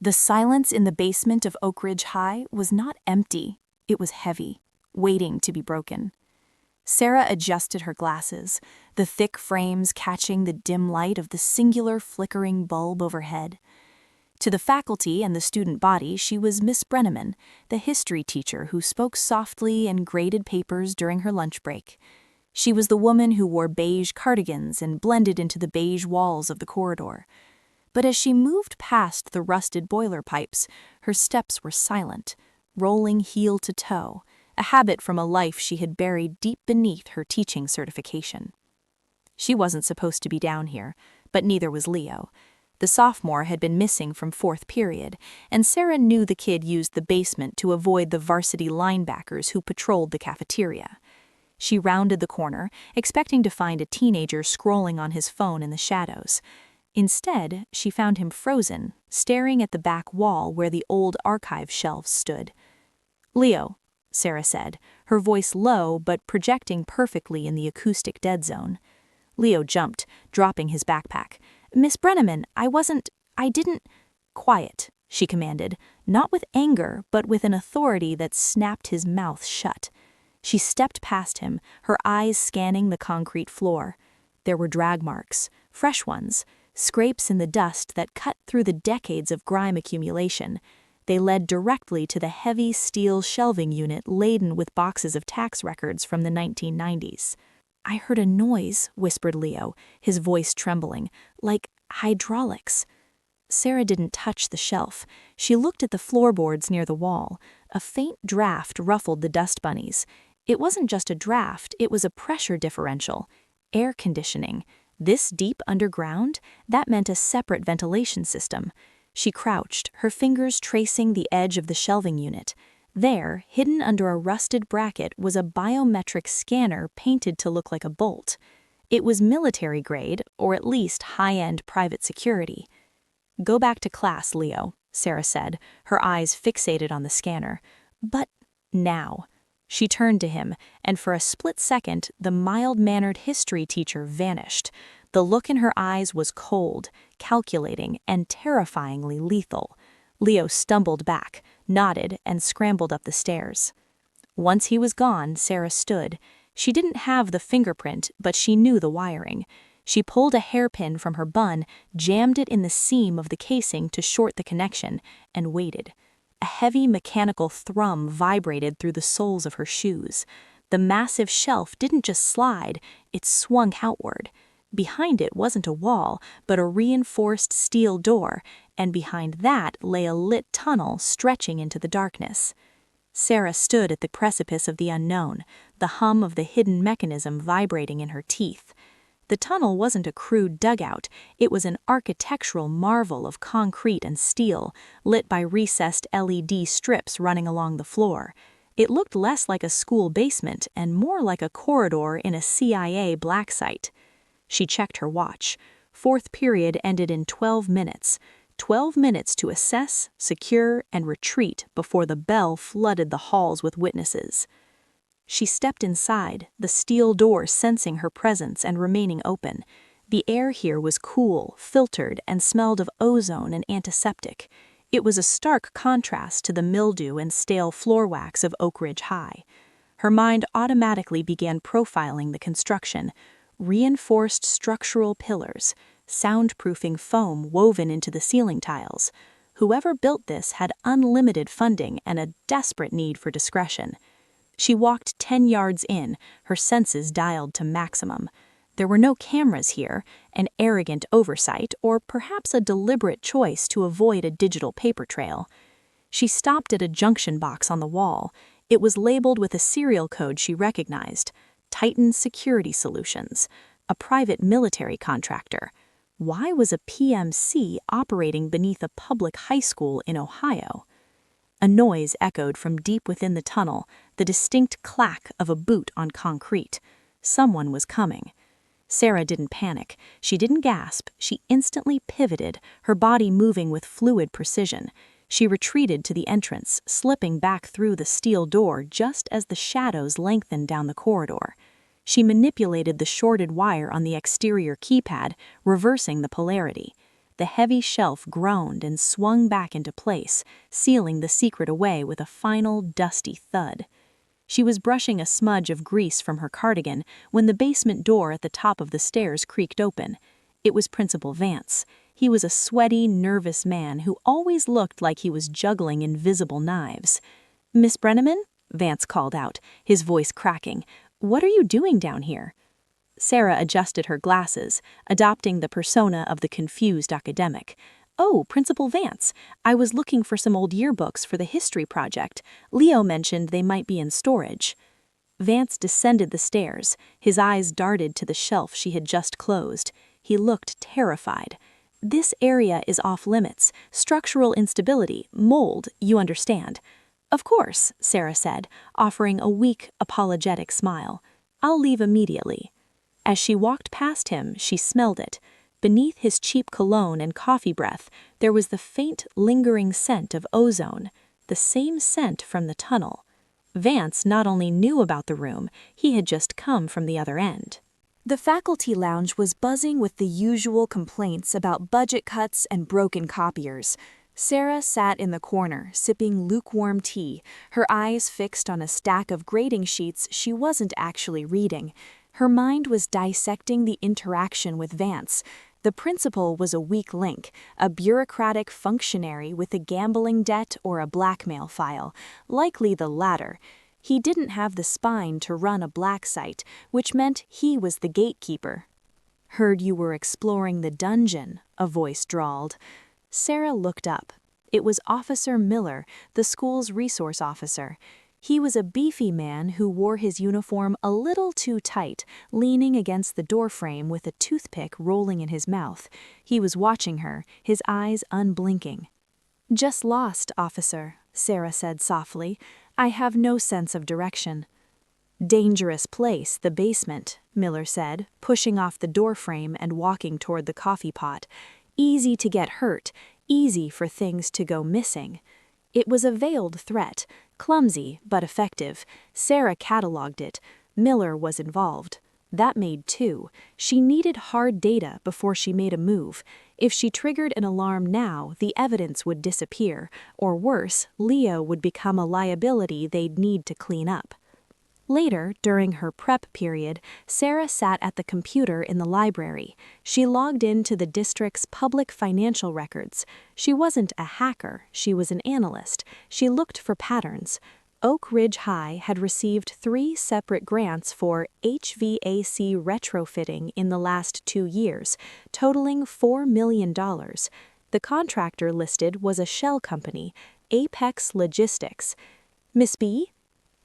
The silence in the basement of Oak Ridge High was not empty, it was heavy, waiting to be broken. Sarah adjusted her glasses, the thick frames catching the dim light of the singular flickering bulb overhead. To the faculty and the student body, she was Miss Brenneman, the history teacher who spoke softly and graded papers during her lunch break. She was the woman who wore beige cardigans and blended into the beige walls of the corridor. But as she moved past the rusted boiler pipes, her steps were silent, rolling heel to toe, a habit from a life she had buried deep beneath her teaching certification. She wasn't supposed to be down here, but neither was Leo. The sophomore had been missing from fourth period, and Sarah knew the kid used the basement to avoid the varsity linebackers who patrolled the cafeteria. She rounded the corner, expecting to find a teenager scrolling on his phone in the shadows. Instead, she found him frozen, staring at the back wall where the old archive shelves stood. "Leo," Sarah said, her voice low but projecting perfectly in the acoustic dead zone. Leo jumped, dropping his backpack. "Miss Brenneman, I didn't—" "Quiet," she commanded, not with anger, but with an authority that snapped his mouth shut. She stepped past him, her eyes scanning the concrete floor. There were drag marks, fresh ones, scrapes in the dust that cut through the decades of grime accumulation. They led directly to the heavy steel shelving unit laden with boxes of tax records from the 1990s. "I heard a noise," whispered Leo, his voice trembling, "like hydraulics." Sarah didn't touch the shelf. She looked at the floorboards near the wall. A faint draft ruffled the dust bunnies. It wasn't just a draft, it was a pressure differential. Air conditioning. This deep underground? That meant a separate ventilation system. She crouched, her fingers tracing the edge of the shelving unit. There, hidden under a rusted bracket, was a biometric scanner painted to look like a bolt. It was military grade, or at least high-end private security. "Go back to class, Leo," Sarah said, her eyes fixated on the scanner. "But now." She turned to him, and for a split second, the mild-mannered history teacher vanished. The look in her eyes was cold, calculating, and terrifyingly lethal. Leo stumbled back, nodded, and scrambled up the stairs. Once he was gone, Sarah stood. She didn't have the fingerprint, but she knew the wiring. She pulled a hairpin from her bun, jammed it in the seam of the casing to short the connection, and waited. A heavy mechanical thrum vibrated through the soles of her shoes. The massive shelf didn't just slide, it swung outward. Behind it wasn't a wall, but a reinforced steel door, and behind that lay a lit tunnel stretching into the darkness. Sarah stood at the precipice of the unknown, the hum of the hidden mechanism vibrating in her teeth. The tunnel wasn't a crude dugout, it was an architectural marvel of concrete and steel, lit by recessed LED strips running along the floor. It looked less like a school basement and more like a corridor in a CIA black site. She checked her watch. Fourth period ended in 12 minutes. 12 minutes to assess, secure, and retreat before the bell flooded the halls with witnesses. She stepped inside, the steel door sensing her presence and remaining open. The air here was cool, filtered, and smelled of ozone and antiseptic. It was a stark contrast to the mildew and stale floor wax of Oak Ridge High. Her mind automatically began profiling the construction. Reinforced structural pillars, soundproofing foam woven into the ceiling tiles. Whoever built this had unlimited funding and a desperate need for discretion. She walked 10 yards in, her senses dialed to maximum. There were no cameras here, an arrogant oversight, or perhaps a deliberate choice to avoid a digital paper trail. She stopped at a junction box on the wall. It was labeled with a serial code she recognized: Titan Security Solutions, a private military contractor. Why was a PMC operating beneath a public high school in Ohio? A noise echoed from deep within the tunnel, the distinct clack of a boot on concrete. Someone was coming. Sarah didn't panic. She didn't gasp. She instantly pivoted, her body moving with fluid precision. She retreated to the entrance, slipping back through the steel door just as the shadows lengthened down the corridor. She manipulated the shorted wire on the exterior keypad, reversing the polarity. The heavy shelf groaned and swung back into place, sealing the secret away with a final, dusty thud. She was brushing a smudge of grease from her cardigan when the basement door at the top of the stairs creaked open. It was Principal Vance. He was a sweaty, nervous man who always looked like he was juggling invisible knives. "Miss Brenneman?" Vance called out, his voice cracking. "What are you doing down here?" Sarah adjusted her glasses, adopting the persona of the confused academic. "Oh, Principal Vance, I was looking for some old yearbooks for the history project. Leo mentioned they might be in storage." Vance descended the stairs. His eyes darted to the shelf she had just closed. He looked terrified. "This area is off limits. Structural instability, mold, you understand." "Of course," Sarah said, offering a weak, apologetic smile. "I'll leave immediately." As she walked past him, she smelled it. Beneath his cheap cologne and coffee breath, there was the faint, lingering scent of ozone, the same scent from the tunnel. Vance not only knew about the room, he had just come from the other end. The faculty lounge was buzzing with the usual complaints about budget cuts and broken copiers. Sarah sat in the corner, sipping lukewarm tea, her eyes fixed on a stack of grading sheets she wasn't actually reading. Her mind was dissecting the interaction with Vance. The principal was a weak link, a bureaucratic functionary with a gambling debt or a blackmail file, likely the latter. He didn't have the spine to run a black site, which meant he was the gatekeeper. "Heard you were exploring the dungeon," a voice drawled. Sarah looked up. It was Officer Miller, the school's resource officer. He was a beefy man who wore his uniform a little too tight, leaning against the doorframe with a toothpick rolling in his mouth. He was watching her, his eyes unblinking. "Just lost, officer," Sarah said softly. "I have no sense of direction." "Dangerous place, the basement," Miller said, pushing off the doorframe and walking toward the coffee pot. "Easy to get hurt, easy for things to go missing." It was a veiled threat, clumsy but effective. Sarah cataloged it. Miller was involved. That made two. She needed hard data before she made a move. If she triggered an alarm now, the evidence would disappear, or worse, Leo would become a liability they'd need to clean up. Later, during her prep period, Sarah sat at the computer in the library. She logged into the district's public financial records. She wasn't a hacker, she was an analyst. She looked for patterns. Oak Ridge High had received 3 separate grants for HVAC retrofitting in the last 2 years, totaling $4 million. The contractor listed was a shell company, Apex Logistics. "Miss B?"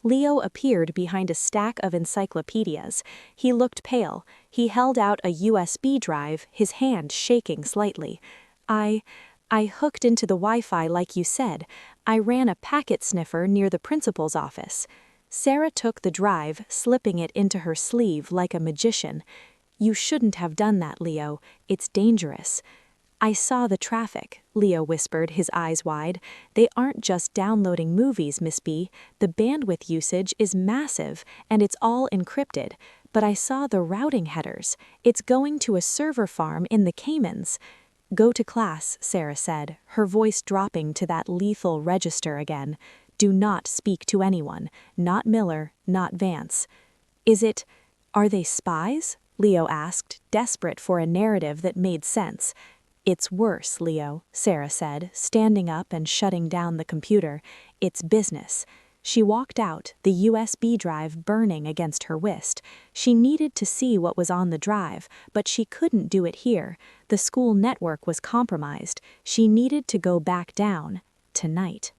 Leo appeared behind a stack of encyclopedias. He looked pale. He held out a USB drive, his hand shaking slightly. I hooked into the Wi-Fi like you said. I ran a packet sniffer near the principal's office." Sarah took the drive, slipping it into her sleeve like a magician. "You shouldn't have done that, Leo. It's dangerous." "I saw the traffic," Leo whispered, his eyes wide. "They aren't just downloading movies, Miss B. The bandwidth usage is massive, and it's all encrypted. But I saw the routing headers. It's going to a server farm in the Caymans." "Go to class," Sarah said, her voice dropping to that lethal register again. "Do not speak to anyone. Not Miller, not Vance." Are they spies?" Leo asked, desperate for a narrative that made sense. "It's worse, Leo," Sarah said, standing up and shutting down the computer. "It's business." She walked out, the USB drive burning against her wrist. She needed to see what was on the drive, but she couldn't do it here. The school network was compromised. She needed to go back down, tonight.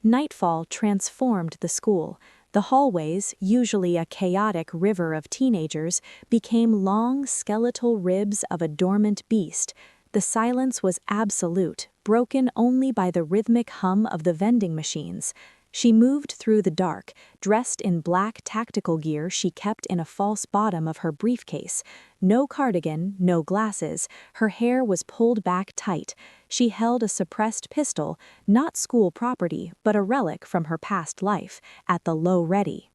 Nightfall transformed the school. The hallways, usually a chaotic river of teenagers, became long skeletal ribs of a dormant beast. The silence was absolute, broken only by the rhythmic hum of the vending machines. She moved through the dark, dressed in black tactical gear she kept in a false bottom of her briefcase. No cardigan, no glasses, her hair was pulled back tight. She held a suppressed pistol, not school property, but a relic from her past life, at the low ready.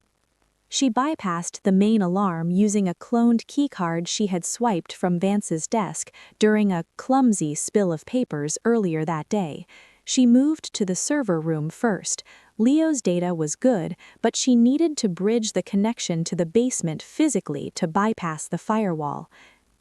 She bypassed the main alarm using a cloned keycard she had swiped from Vance's desk during a clumsy spill of papers earlier that day. She moved to the server room first. Leo's data was good, but she needed to bridge the connection to the basement physically to bypass the firewall.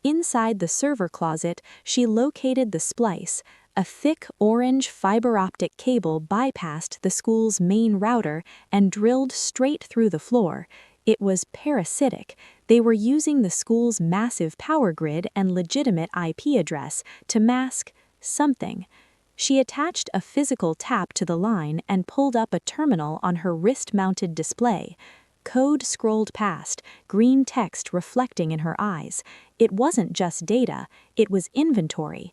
Inside the server closet, she located the splice. A thick orange fiber optic cable bypassed the school's main router and drilled straight through the floor. It was parasitic. They were using the school's massive power grid and legitimate IP address to mask something. She attached a physical tap to the line and pulled up a terminal on her wrist-mounted display. Code scrolled past, green text reflecting in her eyes. It wasn't just data, it was inventory.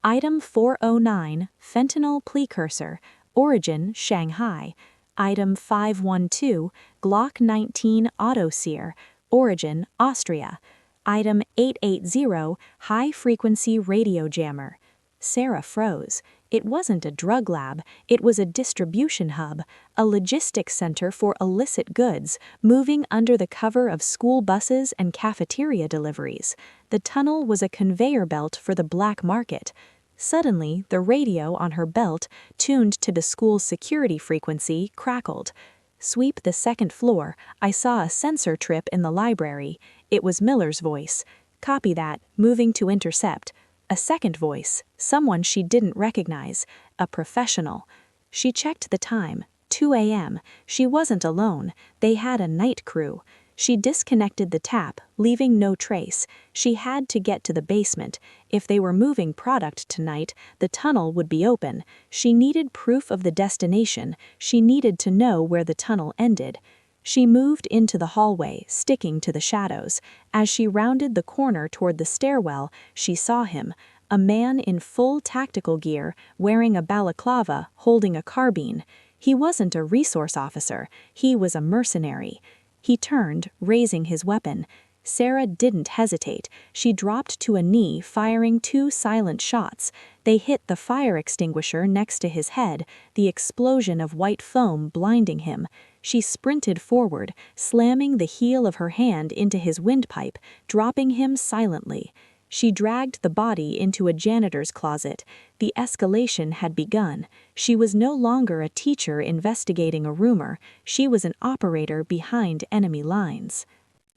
Item 409, fentanyl precursor, origin Shanghai. Item 512, Glock 19 autosear, origin Austria. Item 880, high-frequency radio jammer. Sarah froze. It wasn't a drug lab, it was a distribution hub, a logistics center for illicit goods, moving under the cover of school buses and cafeteria deliveries. The tunnel was a conveyor belt for the black market. Suddenly, the radio on her belt, tuned to the school's security frequency, crackled. Sweep the second floor, I saw a sensor trip in the library. It was Miller's voice. Copy that, moving to intercept. A second voice, someone she didn't recognize, a professional. She checked the time, 2 a.m. She wasn't alone, they had a night crew. She disconnected the tap, leaving no trace. She had to get to the basement. If they were moving product tonight, the tunnel would be open. She needed proof of the destination. She needed to know where the tunnel ended. She moved into the hallway, sticking to the shadows. As she rounded the corner toward the stairwell, she saw him, a man in full tactical gear, wearing a balaclava, holding a carbine. He wasn't a resource officer, he was a mercenary. He turned, raising his weapon. Sarah didn't hesitate. She dropped to a knee, firing 2 silent shots. They hit the fire extinguisher next to his head, the explosion of white foam blinding him. She sprinted forward, slamming the heel of her hand into his windpipe, dropping him silently. She dragged the body into a janitor's closet. The escalation had begun. She was no longer a teacher investigating a rumor. She was an operator behind enemy lines.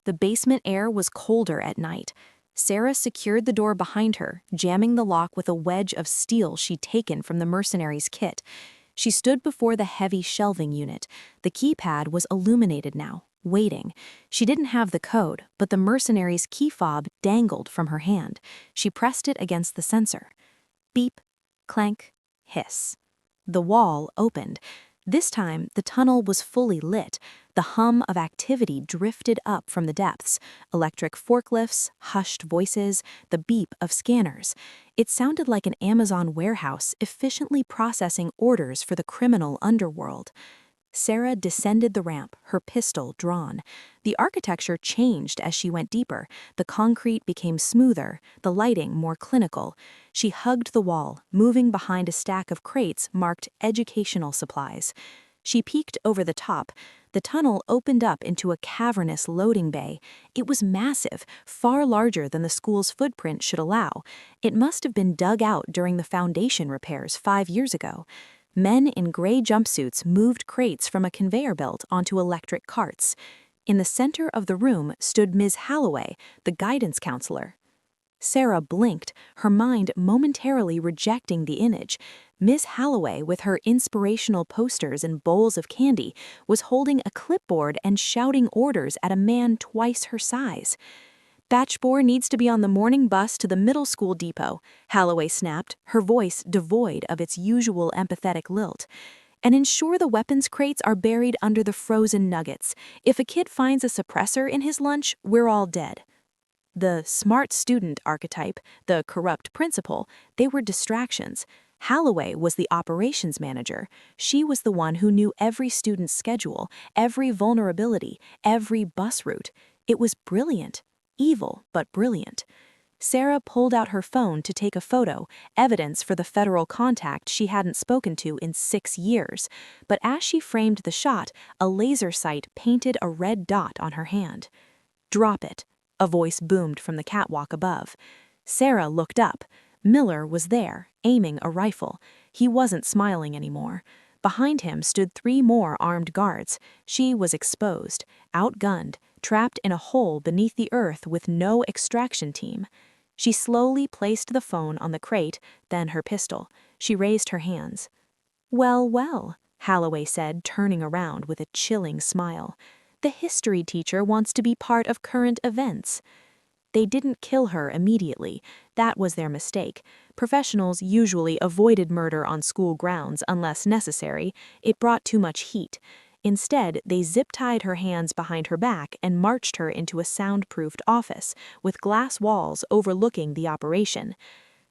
The basement air was colder at night. Sarah secured the door behind her, jamming the lock with a wedge of steel she'd taken from the mercenary's kit. She stood before the heavy shelving unit. The keypad was illuminated now, waiting. She didn't have the code, but the mercenary's key fob dangled from her hand. She pressed it against the sensor. Beep, clank, hiss. The wall opened. This time, the tunnel was fully lit. The hum of activity drifted up from the depths. Electric forklifts, hushed voices, the beep of scanners. It sounded like an Amazon warehouse efficiently processing orders for the criminal underworld. Sarah descended the ramp, her pistol drawn. The architecture changed as she went deeper. The concrete became smoother, the lighting more clinical. She hugged the wall, moving behind a stack of crates marked educational supplies. She peeked over the top. The tunnel opened up into a cavernous loading bay. It was massive, far larger than the school's footprint should allow. It must have been dug out during the foundation repairs 5 years ago. Men in gray jumpsuits moved crates from a conveyor belt onto electric carts. In the center of the room stood Ms. Halloway, the guidance counselor. Sarah blinked, her mind momentarily rejecting the image. Ms. Halloway, with her inspirational posters and bowls of candy, was holding a clipboard and shouting orders at a man twice her size. "Batchbore needs to be on the morning bus to the middle school depot," Halloway snapped, her voice devoid of its usual empathetic lilt. "And ensure the weapons crates are buried under the frozen nuggets. If a kid finds a suppressor in his lunch, we're all dead." The smart student archetype, the corrupt principal, they were distractions. Halloway was the operations manager. She was the one who knew every student's schedule, every vulnerability, every bus route. It was brilliant. Evil, but brilliant. Sarah pulled out her phone to take a photo, evidence for the federal contact she hadn't spoken to in 6 years. But as she framed the shot, a laser sight painted a red dot on her hand. "Drop it," a voice boomed from the catwalk above. Sarah looked up. Miller was there, aiming a rifle. He wasn't smiling anymore. Behind him stood 3 more armed guards. She was exposed, outgunned, trapped in a hole beneath the earth with no extraction team. She slowly placed the phone on the crate, then her pistol. She raised her hands. "Well, well," Holloway said, turning around with a chilling smile. "The history teacher wants to be part of current events." They didn't kill her immediately. That was their mistake. Professionals usually avoided murder on school grounds unless necessary. It brought too much heat. Instead, they zip-tied her hands behind her back and marched her into a soundproofed office, with glass walls overlooking the operation.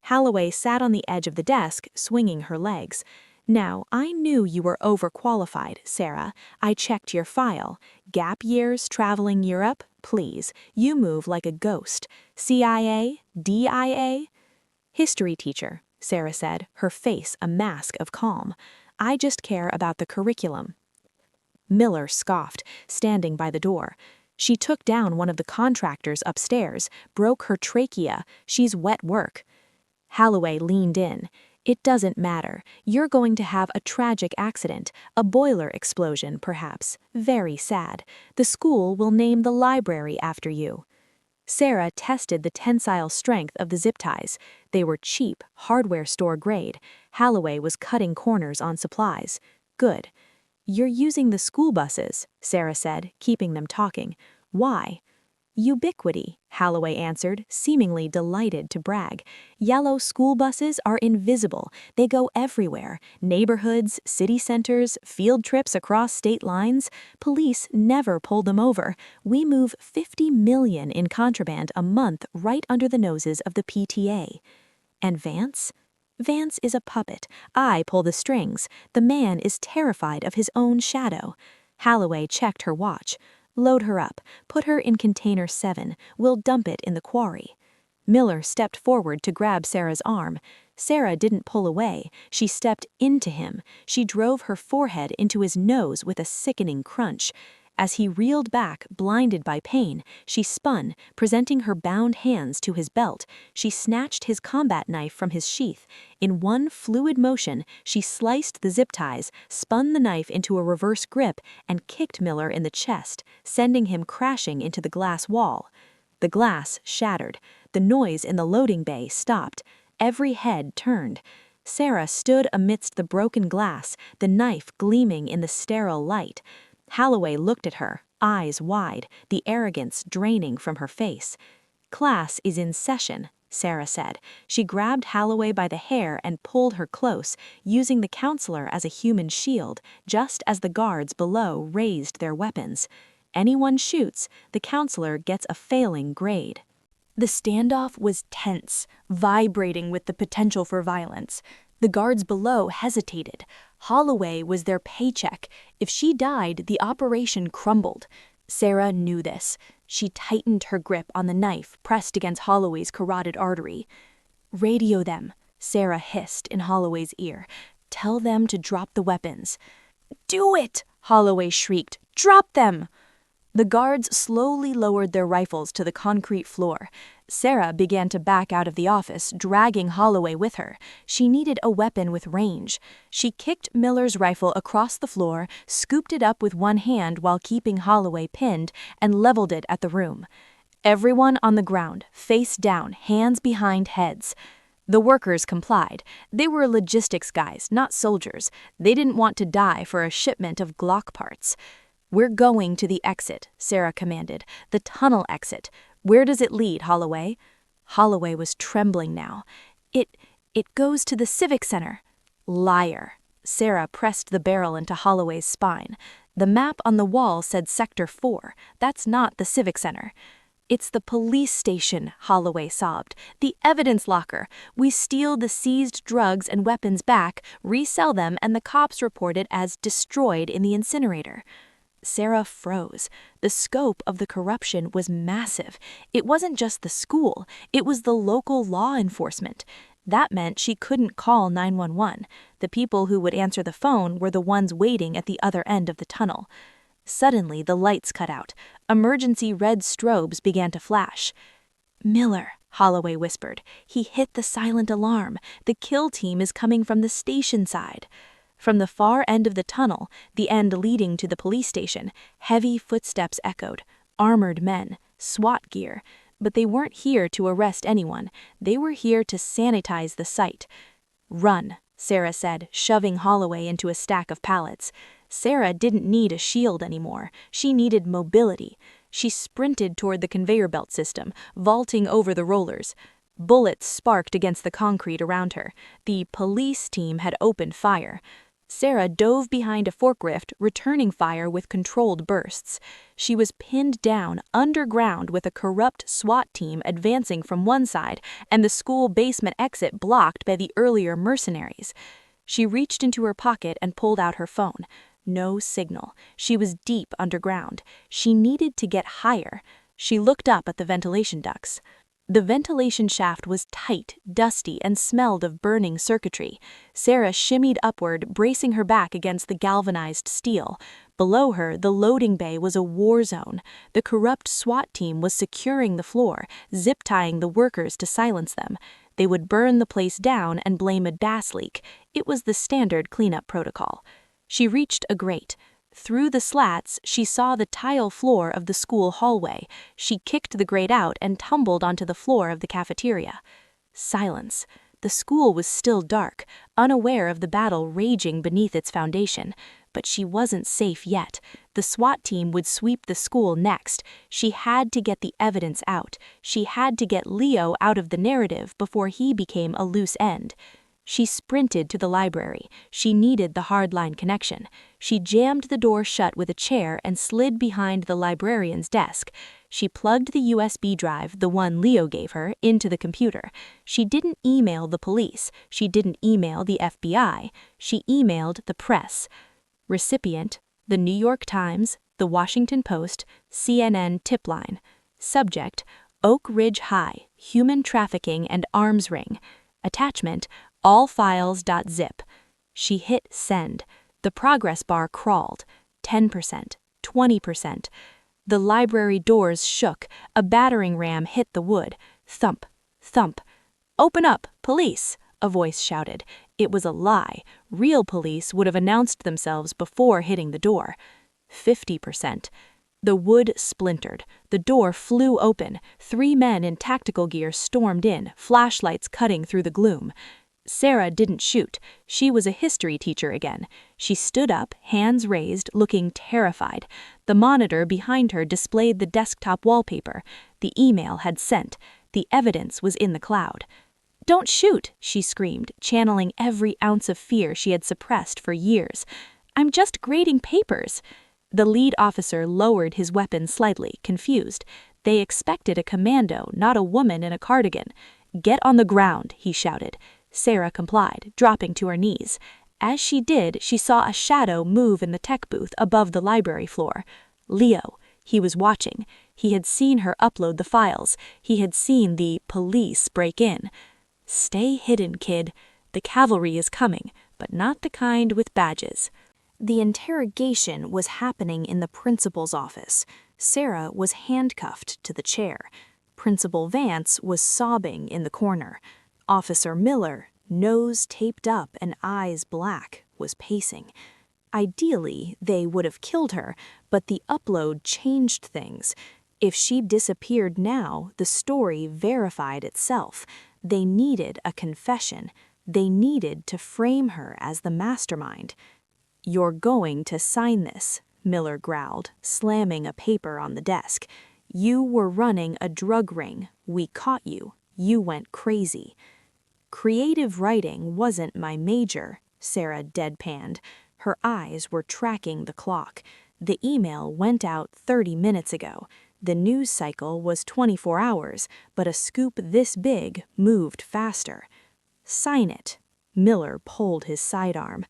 Holloway sat on the edge of the desk, swinging her legs. "Now, I knew you were overqualified, Sarah. I checked your file. Gap years traveling Europe? Please, you move like a ghost. CIA? DIA?" "History teacher," Sarah said, her face a mask of calm. "I just care about the curriculum." Miller scoffed, standing by the door. "She took down one of the contractors upstairs, broke her trachea. She's wet work." Holloway leaned in. "It doesn't matter. You're going to have a tragic accident, a boiler explosion, perhaps. Very sad. The school will name the library after you." Sarah tested the tensile strength of the zip ties. They were cheap, hardware store grade. Holloway was cutting corners on supplies. "Good." "You're using the school buses," Sarah said, keeping them talking. "Why?" "Ubiquity," Holloway answered, seemingly delighted to brag. "Yellow school buses are invisible. They go everywhere. Neighborhoods, city centers, field trips across state lines. Police never pull them over. We move 50 million in contraband a month right under the noses of the PTA." "And Vance?" "Vance is a puppet. I pull the strings. The man is terrified of his own shadow." Holloway checked her watch. "Load her up. Put her in container 7. We'll dump it in the quarry." Miller stepped forward to grab Sarah's arm. Sarah didn't pull away. She stepped into him. She drove her forehead into his nose with a sickening crunch. As he reeled back, blinded by pain, she spun, presenting her bound hands to his belt. She snatched his combat knife from his sheath. In one fluid motion, she sliced the zip ties, spun the knife into a reverse grip, and kicked Miller in the chest, sending him crashing into the glass wall. The glass shattered. The noise in the loading bay stopped. Every head turned. Sarah stood amidst the broken glass, the knife gleaming in the sterile light. Holloway looked at her, eyes wide, the arrogance draining from her face. "Class is in session," Sarah said. She grabbed Holloway by the hair and pulled her close, using the counselor as a human shield, just as the guards below raised their weapons. Anyone shoots, the counselor gets a failing grade. The standoff was tense, vibrating with the potential for violence. The guards below hesitated. Holloway was their paycheck. If she died, the operation crumbled. Sarah knew this. She tightened her grip on the knife pressed against Holloway's carotid artery. "Radio them," Sarah hissed in Holloway's ear. "Tell them to drop the weapons." "Do it!" Holloway shrieked. "Drop them!" The guards slowly lowered their rifles to the concrete floor. Sarah began to back out of the office, dragging Holloway with her. She needed a weapon with range. She kicked Miller's rifle across the floor, scooped it up with one hand while keeping Holloway pinned, and leveled it at the room. Everyone on the ground, face down, hands behind heads. The workers complied. They were logistics guys, not soldiers. They didn't want to die for a shipment of Glock parts. "We're going to the exit," Sarah commanded. "The tunnel exit. Where does it lead, Holloway?" Holloway was trembling now. It goes to the Civic Center." "Liar." Sarah pressed the barrel into Holloway's spine. "The map on the wall said Sector 4. That's not the Civic Center." "It's the police station," Holloway sobbed. "The evidence locker. We steal the seized drugs and weapons back, resell them, and the cops report it as destroyed in the incinerator." Sarah froze. The scope of the corruption was massive. It wasn't just the school, it was the local law enforcement. That meant she couldn't call 911. The people who would answer the phone were the ones waiting at the other end of the tunnel. Suddenly, the lights cut out. Emergency red strobes began to flash. "Miller," Holloway whispered. "He hit the silent alarm. The kill team is coming from the station side." From the far end of the tunnel, the end leading to the police station, heavy footsteps echoed. Armored men, SWAT gear. But they weren't here to arrest anyone. They were here to sanitize the site. "Run," Sarah said, shoving Holloway into a stack of pallets. Sarah didn't need a shield anymore. She needed mobility. She sprinted toward the conveyor belt system, vaulting over the rollers. Bullets sparked against the concrete around her. The police team had opened fire. Sarah dove behind a forklift, returning fire with controlled bursts. She was pinned down underground with a corrupt SWAT team advancing from one side and the school basement exit blocked by the earlier mercenaries. She reached into her pocket and pulled out her phone. No signal. She was deep underground. She needed to get higher. She looked up at the ventilation ducts. The ventilation shaft was tight, dusty, and smelled of burning circuitry. Sarah shimmied upward, bracing her back against the galvanized steel. Below her, the loading bay was a war zone. The corrupt SWAT team was securing the floor, zip-tying the workers to silence them. They would burn the place down and blame a gas leak. It was the standard cleanup protocol. She reached a grate. Through the slats, she saw the tile floor of the school hallway. She kicked the grate out and tumbled onto the floor of the cafeteria. Silence. The school was still dark, unaware of the battle raging beneath its foundation. But she wasn't safe yet. The SWAT team would sweep the school next. She had to get the evidence out. She had to get Leo out of the narrative before he became a loose end. She sprinted to the library. She needed the hardline connection. She jammed the door shut with a chair and slid behind the librarian's desk. She plugged the USB drive, the one Leo gave her, into the computer. She didn't email the police. She didn't email the FBI. She emailed the press. Recipient: The New York Times, The Washington Post, CNN tip line. Subject: Oak Ridge High, Human Trafficking and Arms Ring. Attachment: allfiles.zip. She hit send. The progress bar crawled. 10%, 20%. The library doors shook. A battering ram hit the wood. Thump, thump. "Open up, police," a voice shouted. It was a lie. Real police would have announced themselves before hitting the door. 50%. The wood splintered. The door flew open. 3 men in tactical gear stormed in, flashlights cutting through the gloom. Sarah didn't shoot. She was a history teacher again. She stood up, hands raised, looking terrified. The monitor behind her displayed the desktop wallpaper. The email had sent. The evidence was in the cloud. "Don't shoot," she screamed, channeling every ounce of fear she had suppressed for years. "I'm just grading papers." The lead officer lowered his weapon slightly, confused. They expected a commando, not a woman in a cardigan. "Get on the ground," he shouted. Sarah complied, dropping to her knees. As she did, she saw a shadow move in the tech booth above the library floor. Leo. He was watching. He had seen her upload the files. He had seen the police break in. "Stay hidden, kid. The cavalry is coming, but not the kind with badges." The interrogation was happening in the principal's office. Sarah was handcuffed to the chair. Principal Vance was sobbing in the corner. Officer Miller, nose taped up and eyes black, was pacing. Ideally, they would have killed her, but the upload changed things. If she disappeared now, the story verified itself. They needed a confession. They needed to frame her as the mastermind. "You're going to sign this," Miller growled, slamming a paper on the desk. "You were running a drug ring. We caught you. You went crazy." "Creative writing wasn't my major," Sarah deadpanned. Her eyes were tracking the clock. The email went out 30 minutes ago. The news cycle was 24 hours, but a scoop this big moved faster. "Sign it." Miller pulled his sidearm.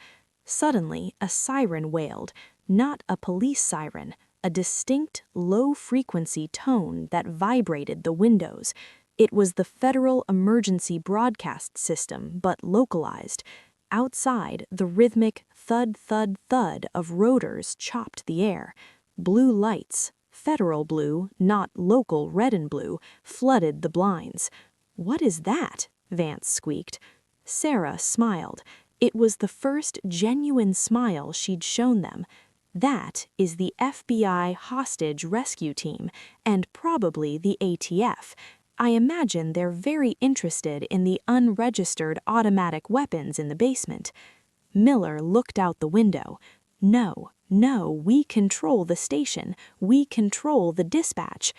Suddenly, a siren wailed, not a police siren, a distinct, low-frequency tone that vibrated the windows. It was the Federal Emergency Broadcast System, but localized. Outside, the rhythmic thud-thud-thud of rotors chopped the air. Blue lights, federal blue, not local red and blue, flooded the blinds. "What is that?" Vance squeaked. Sarah smiled. It was the first genuine smile she'd shown them. "That is the FBI hostage rescue team, and probably the ATF. I imagine they're very interested in the unregistered automatic weapons in the basement." Miller looked out the window. "No, we control the station. We control the dispatch."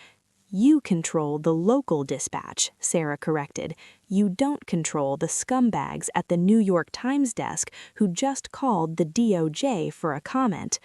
"You control the local dispatch," Sarah corrected. "You don't control the scumbags at the New York Times desk who just called the DOJ for a comment."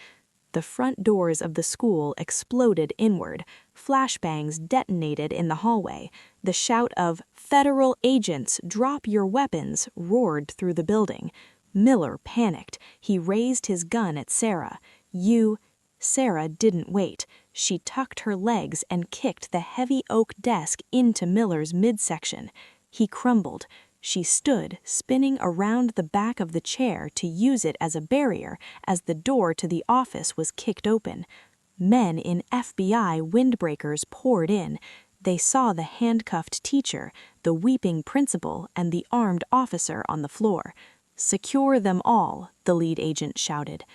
The front doors of the school exploded inward. Flashbangs detonated in the hallway. The shout of "Federal agents, drop your weapons!" roared through the building. Miller panicked. He raised his gun at Sarah. "You—" Sarah didn't wait. She tucked her legs and kicked the heavy oak desk into Miller's midsection. He crumbled. She stood, spinning around the back of the chair to use it as a barrier as the door to the office was kicked open. Men in FBI windbreakers poured in. They saw the handcuffed teacher, the weeping principal, and the armed officer on the floor. "Secure them all," the lead agent shouted.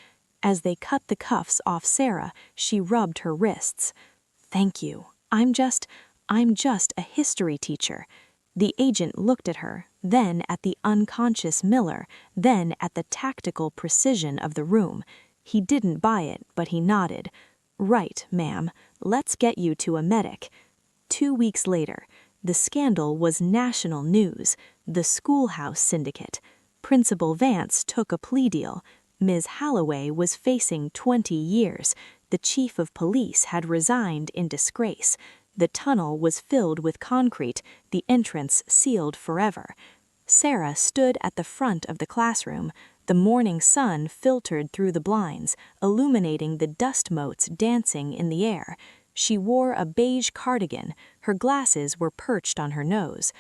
As they cut the cuffs off Sarah, she rubbed her wrists. "Thank you. I'm just a history teacher." The agent looked at her, then at the unconscious Miller, then at the tactical precision of the room. He didn't buy it, but he nodded. "Right, ma'am. Let's get you to a medic." 2 weeks later, the scandal was national news, the schoolhouse syndicate. Principal Vance took a plea deal. Ms. Holloway was facing 20 years. The chief of police had resigned in disgrace. The tunnel was filled with concrete, the entrance sealed forever. Sarah stood at the front of the classroom. The morning sun filtered through the blinds, illuminating the dust motes dancing in the air. She wore a beige cardigan. Her glasses were perched on her nose.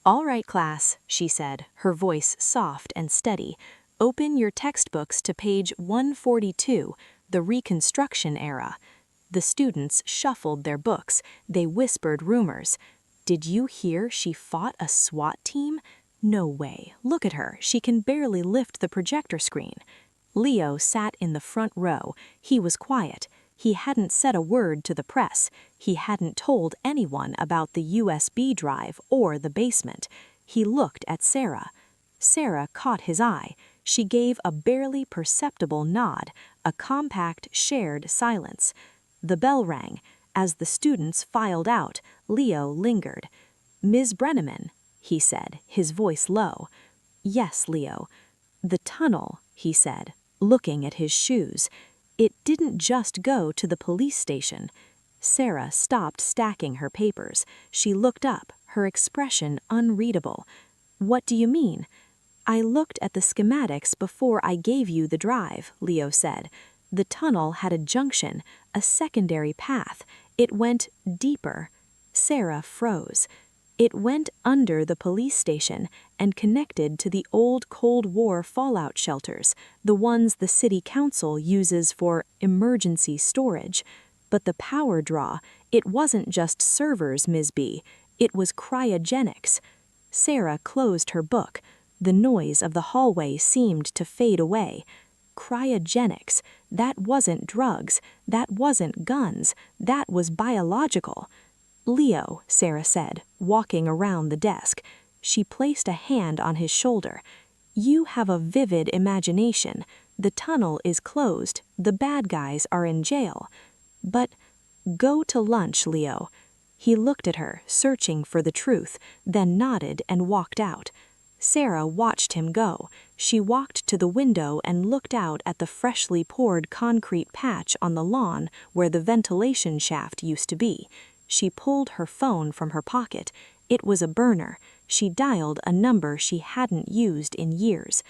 "All right, class," she said, her voice soft and steady. "Open your textbooks to page 142, the Reconstruction era." The students shuffled their books. They whispered rumors. "Did you hear she fought a SWAT team? No way. Look at her. She can barely lift the projector screen." Leo sat in the front row. He was quiet. He hadn't said a word to the press. He hadn't told anyone about the USB drive or the basement. He looked at Sarah. Sarah caught his eye. She gave a barely perceptible nod, a compact, shared silence. The bell rang. As the students filed out, Leo lingered. "Ms. Brenneman," he said, his voice low. "Yes, Leo." "The tunnel," he said, looking at his shoes. "It didn't just go to the police station." Sarah stopped stacking her papers. She looked up, her expression unreadable. "What do you mean?" "I looked at the schematics before I gave you the drive," Leo said. "The tunnel had a junction, a secondary path. It went deeper." Sarah froze. "It went under the police station and connected to the old Cold War fallout shelters, the ones the city council uses for emergency storage. But the power draw, it wasn't just servers, Ms. B. It was cryogenics." Sarah closed her book. The noise of the hallway seemed to fade away. Cryogenics. That wasn't drugs. That wasn't guns. That was biological. "Leo," Sarah said, walking around the desk. She placed a hand on his shoulder. "You have a vivid imagination. The tunnel is closed. The bad guys are in jail. But go to lunch, Leo." He looked at her, searching for the truth, then nodded and walked out. Sarah watched him go. She walked to the window and looked out at the freshly poured concrete patch on the lawn where the ventilation shaft used to be. She pulled her phone from her pocket. It was a burner. She dialed a number she hadn't used in years.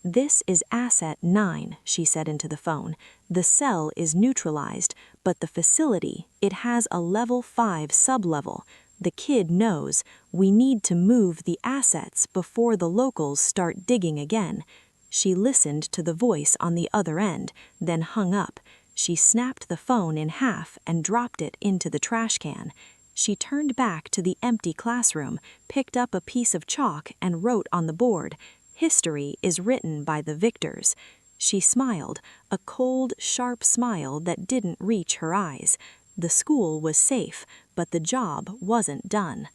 "This is Asset 9, she said into the phone. "The cell is neutralized, but the facility, it has a level 5 sublevel. The kid knows. We need to move the assets before the locals start digging again." She listened to the voice on the other end, then hung up. She snapped the phone in half and dropped it into the trash can. She turned back to the empty classroom, picked up a piece of chalk and wrote on the board, "History is written by the victors." She smiled, a cold, sharp smile that didn't reach her eyes. The school was safe, but the job wasn't done.